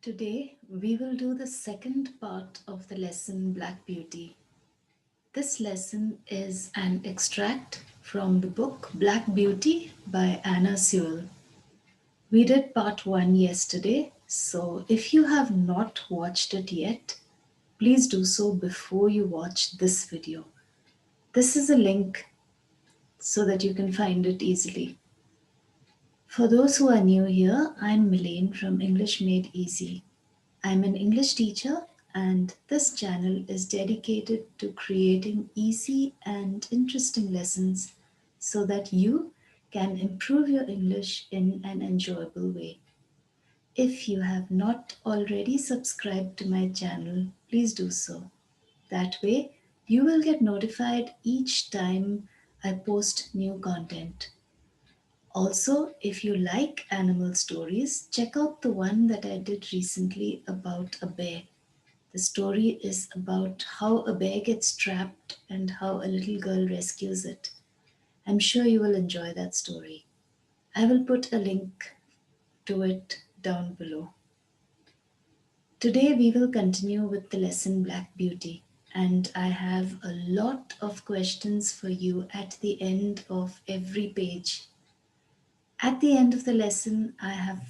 Today, we will do the second part of the lesson Black Beauty. This lesson is an extract from the book Black Beauty by Anna Sewell. We did part 1 yesterday, so if you have not watched it yet, please do so before you watch this video. This is a link so that you can find it easily. For those who are new here, I'm Milane from English Made Easy. I'm an English teacher, and this channel is dedicated to creating easy and interesting lessons so that you can improve your English in an enjoyable way. If you have not already subscribed to my channel, please do so. That way, you will get notified each time I post new content. Also, if you like animal stories, check out the one that I did recently about a bear. The story is about how a bear gets trapped and how a little girl rescues it. I'm sure you will enjoy that story. I will put a link to it down below. Today we will continue with the lesson Black Beauty, and I have a lot of questions for you at the end of every page. At the end of the lesson, I have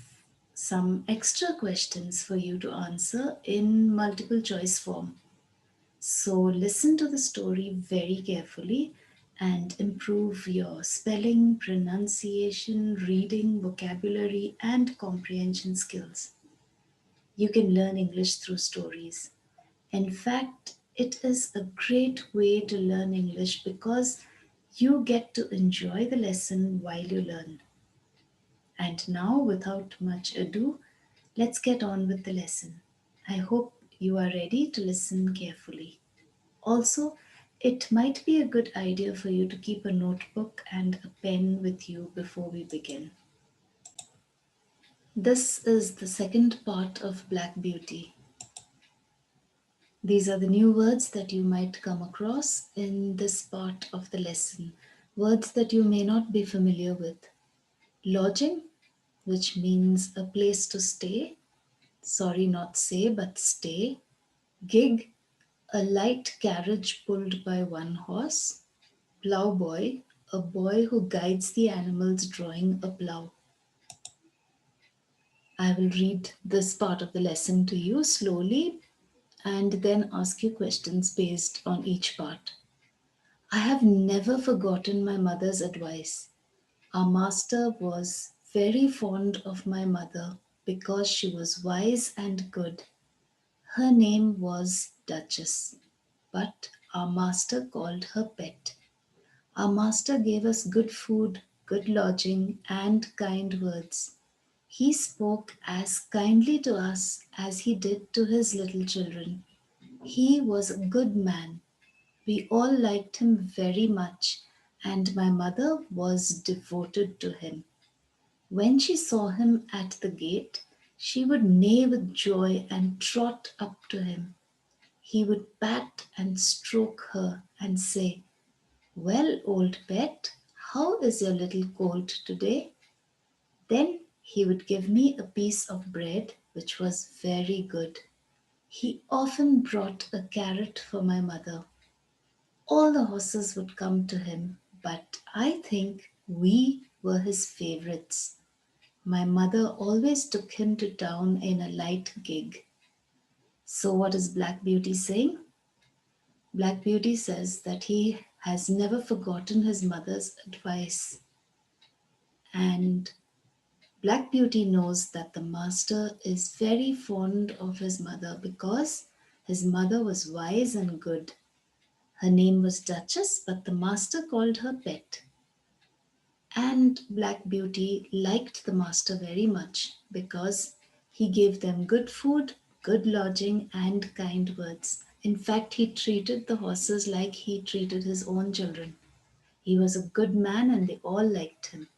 some extra questions for you to answer in multiple choice form. So listen to the story very carefully and improve your spelling, pronunciation, reading, vocabulary, and comprehension skills. You can learn English through stories. In fact, it is a great way to learn English because you get to enjoy the lesson while you learn. And now, without much ado, let's get on with the lesson. I hope you are ready to listen carefully. Also, it might be a good idea for you to keep a notebook and a pen with you before we begin. This is the second part of Black Beauty. These are the new words that you might come across in this part of the lesson. Words that you may not be familiar with. Lodging, which means a place to stay. Sorry, not say, but stay. Gig, a light carriage pulled by one horse. Ploughboy, a boy who guides the animals drawing a plough. I will read this part of the lesson to you slowly and then ask you questions based on each part. I have never forgotten my mother's advice. Our master was very fond of my mother because she was wise and good. Her name was Duchess, but our master called her Pet. Our master gave us good food, good lodging, and kind words. He spoke as kindly to us as he did to his little children. He was a good man. We all liked him very much, and my mother was devoted to him. When she saw him at the gate, she would neigh with joy and trot up to him. He would pat and stroke her and say, "Well, old pet, how is your little colt today?" Then he would give me a piece of bread, which was very good. He often brought a carrot for my mother. All the horses would come to him, but I think we were his favorites. My mother always took him to town in a light gig. So, what is Black Beauty saying? Black Beauty says that he has never forgotten his mother's advice. And Black Beauty knows that the master is very fond of his mother because his mother was wise and good. Her name was Duchess, but the master called her Pet. And Black Beauty liked the master very much because he gave them good food, good lodging, and kind words. In fact, he treated the horses like he treated his own children. He was a good man and they all liked him.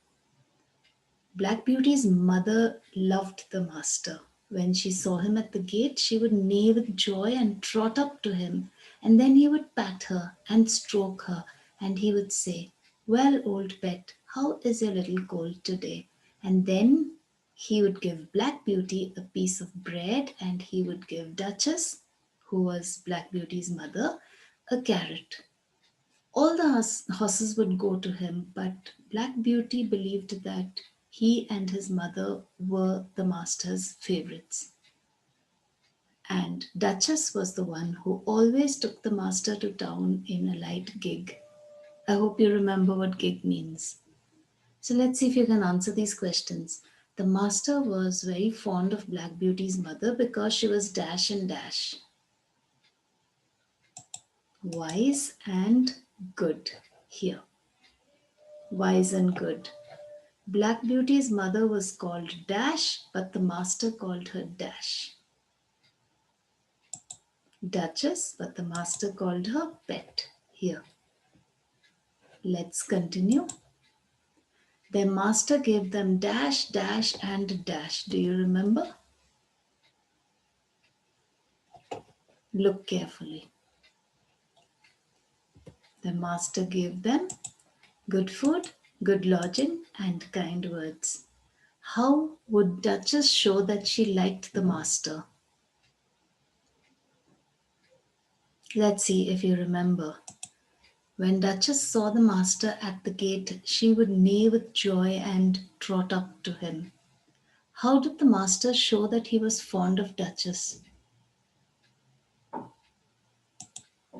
Black Beauty's mother loved the master. When she saw him at the gate, she would neigh with joy and trot up to him, and then he would pat her and stroke her, and he would say, "Well, old pet, how is your little colt today?" And then He would give Black Beauty a piece of bread, and he would give Duchess, who was Black Beauty's mother, a carrot. All the horses would go to him, but Black Beauty believed that he and his mother were the master's favorites. And Duchess was the one who always took the master to town in a light gig. I hope you remember what gig means. So let's see if you can answer these questions. The master was very fond of Black Beauty's mother because she was dash and dash, wise and good. Here, wise and good. Black Beauty's mother was called Dash, but the master called her Dash. Duchess, but the master called her Pet. Here, let's continue. Their master gave them dash, dash, and dash. Do you remember? Look carefully. The master gave them good food, good lodging, and kind words. How would Duchess show that she liked the master? Let's see if you remember. When Duchess saw the master at the gate, she would neigh with joy and trot up to him. How did the master show that he was fond of Duchess?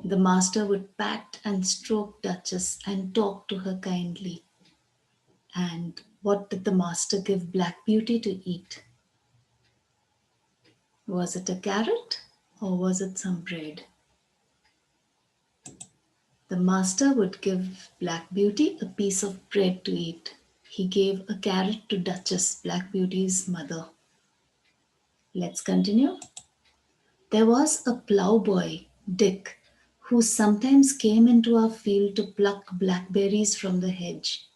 The master would pat and stroke Duchess and talk to her kindly. And what did the master give Black Beauty to eat? Was it a carrot or was it some bread? The master would give Black Beauty a piece of bread to eat. He gave a carrot to Duchess, Black Beauty's mother. Let's continue. There was a ploughboy, Dick, who sometimes came into our field to pluck blackberries from the hedge.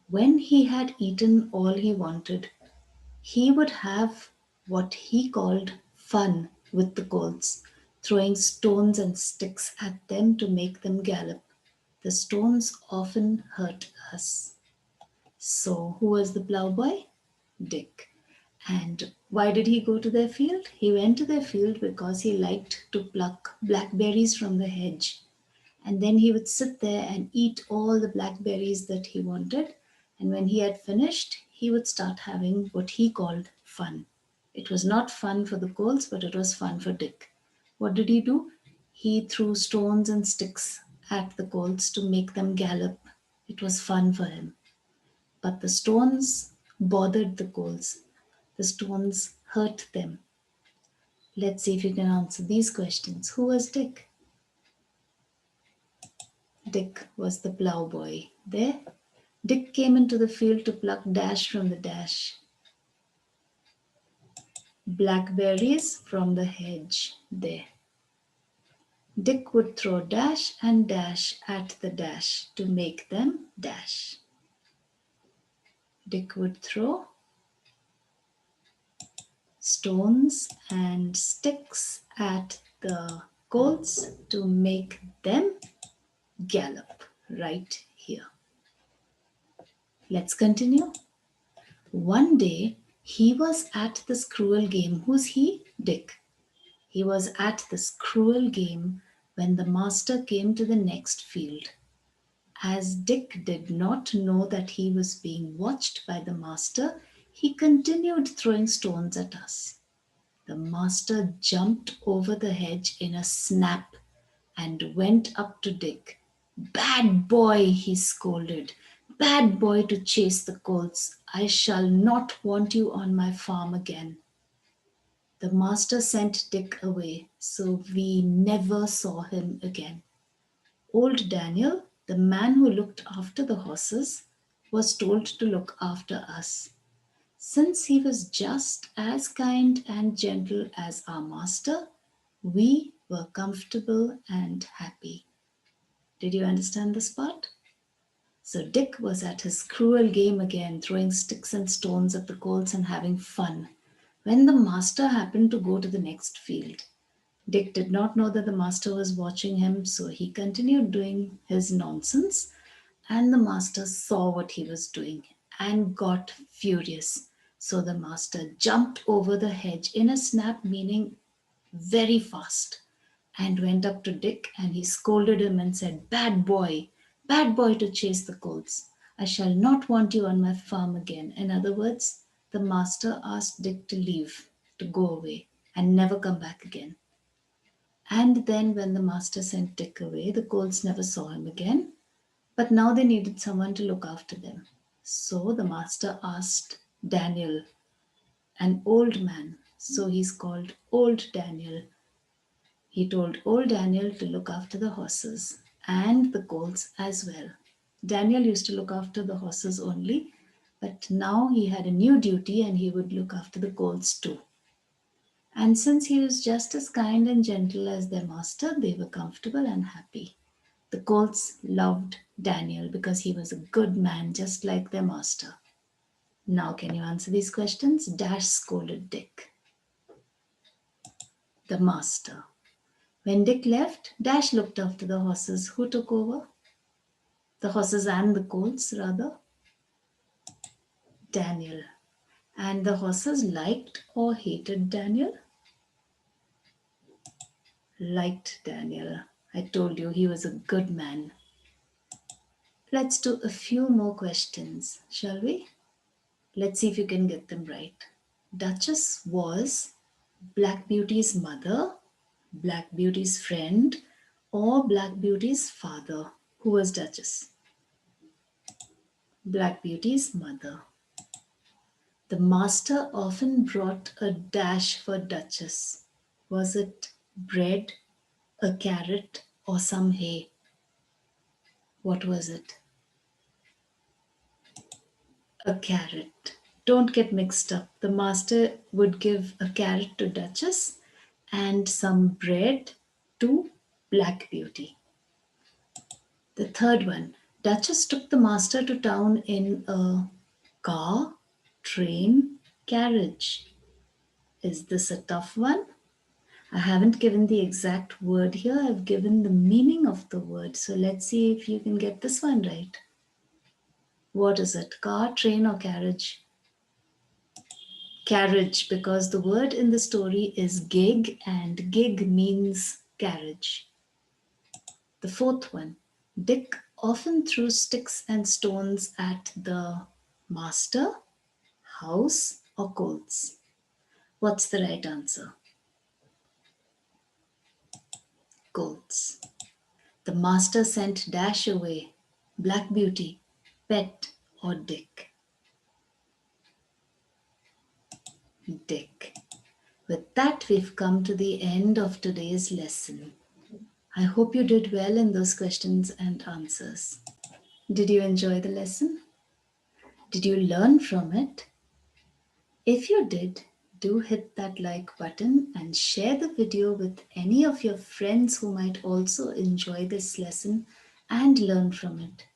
When he had eaten all he wanted, he would have what he called fun with the colts, throwing stones and sticks at them to make them gallop. The stones often hurt us. So, who was the ploughboy? Dick. And why did he go to their field? He went to their field because he liked to pluck blackberries from the hedge. And then he would sit there and eat all the blackberries that he wanted. And when he had finished, he would start having what he called fun. It was not fun for the colts, but it was fun for Dick. What did he do? He threw stones and sticks at the colts to make them gallop. It was fun for him. But the stones bothered the colts. The stones hurt them. Let's see if you can answer these questions. Who was Dick? Dick was the ploughboy. There, Dick came into the field to pluck dash from the dash. Blackberries from the hedge. There. Dick would throw dash and dash at the dash to make them dash. Dick would throw stones and sticks at the colts to make them gallop. Right here. Let's continue. One day, he was at this cruel game. Who's he? Dick. He was at this cruel game when the master came to the next field. As Dick did not know that he was being watched by the master, he continued throwing stones at us. The master jumped over the hedge in a snap and went up to Dick. "Bad boy," he scolded. "Bad boy to chase the colts. I shall not want you on my farm again." The master sent Dick away, so we never saw him again. Old Daniel, the man who looked after the horses, was told to look after us. Since he was just as kind and gentle as our master, we were comfortable and happy. Did you understand this part? So Dick was at his cruel game again, throwing sticks and stones at the colts and having fun, when the master happened to go to the next field. Dick did not know that the master was watching him, so he continued doing his nonsense, and the master saw what he was doing and got furious. So the master jumped over the hedge in a snap, meaning very fast, and went up to Dick, and he scolded him and said, bad boy to chase the colts. I shall not want you on my farm again." In other words, the master asked Dick to leave, to go away, and never come back again. And then, when the master sent Dick away, the colts never saw him again. But now they needed someone to look after them. So the master asked Daniel, an old man. So he's called Old Daniel. He told old Daniel to look after the horses and the colts as well. Daniel used to look after the horses only, but now he had a new duty and he would look after the colts too. And since he was just as kind and gentle as their master, they were comfortable and happy. The colts loved Daniel because he was a good man, just like their master. Now, can you answer these questions? Dash scolded Dick. The master. When Dick left, Dash looked after the horses. Who took over? The horses and the colts, rather. Daniel. And the horses liked or hated Daniel? Liked Daniel. I told you he was a good man. Let's do a few more questions, shall we? Let's see if you can get them right. Duchess was Black Beauty's mother, Black Beauty's friend, or Black Beauty's father. Who was Duchess? Black Beauty's mother. The master often brought a dash for Duchess. Was it bread, a carrot, or some hay? What was it? A carrot. Don't get mixed up. The master would give a carrot to Duchess and some bread to Black Beauty. The third one. Duchess took the master to town in a car, train, carriage. Is this a tough one? I haven't given the exact word here. I've given the meaning of the word. So let's see if you can get this one right. What is it? Car, train, or carriage? Carriage, because the word in the story is gig and gig means carriage. The fourth one. Dick often threw sticks and stones at the master, house, or colts. What's the right answer? Colts. The master sent Dash away, Black Beauty, Pet, or Dick? Dick. With that, we've come to the end of today's lesson. I hope you did well in those questions and answers. Did you enjoy the lesson? Did you learn from it? If you did, do hit that like button and share the video with any of your friends who might also enjoy this lesson and learn from it.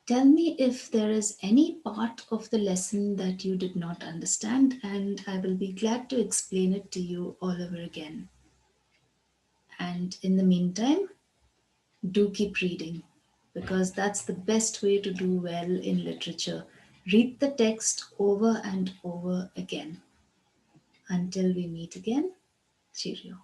Tell me if there is any part of the lesson that you did not understand, and I will be glad to explain it to you all over again. And in the meantime, do keep reading, because that's the best way to do well in literature. Read the text over and over again. Until we meet again, cheerio.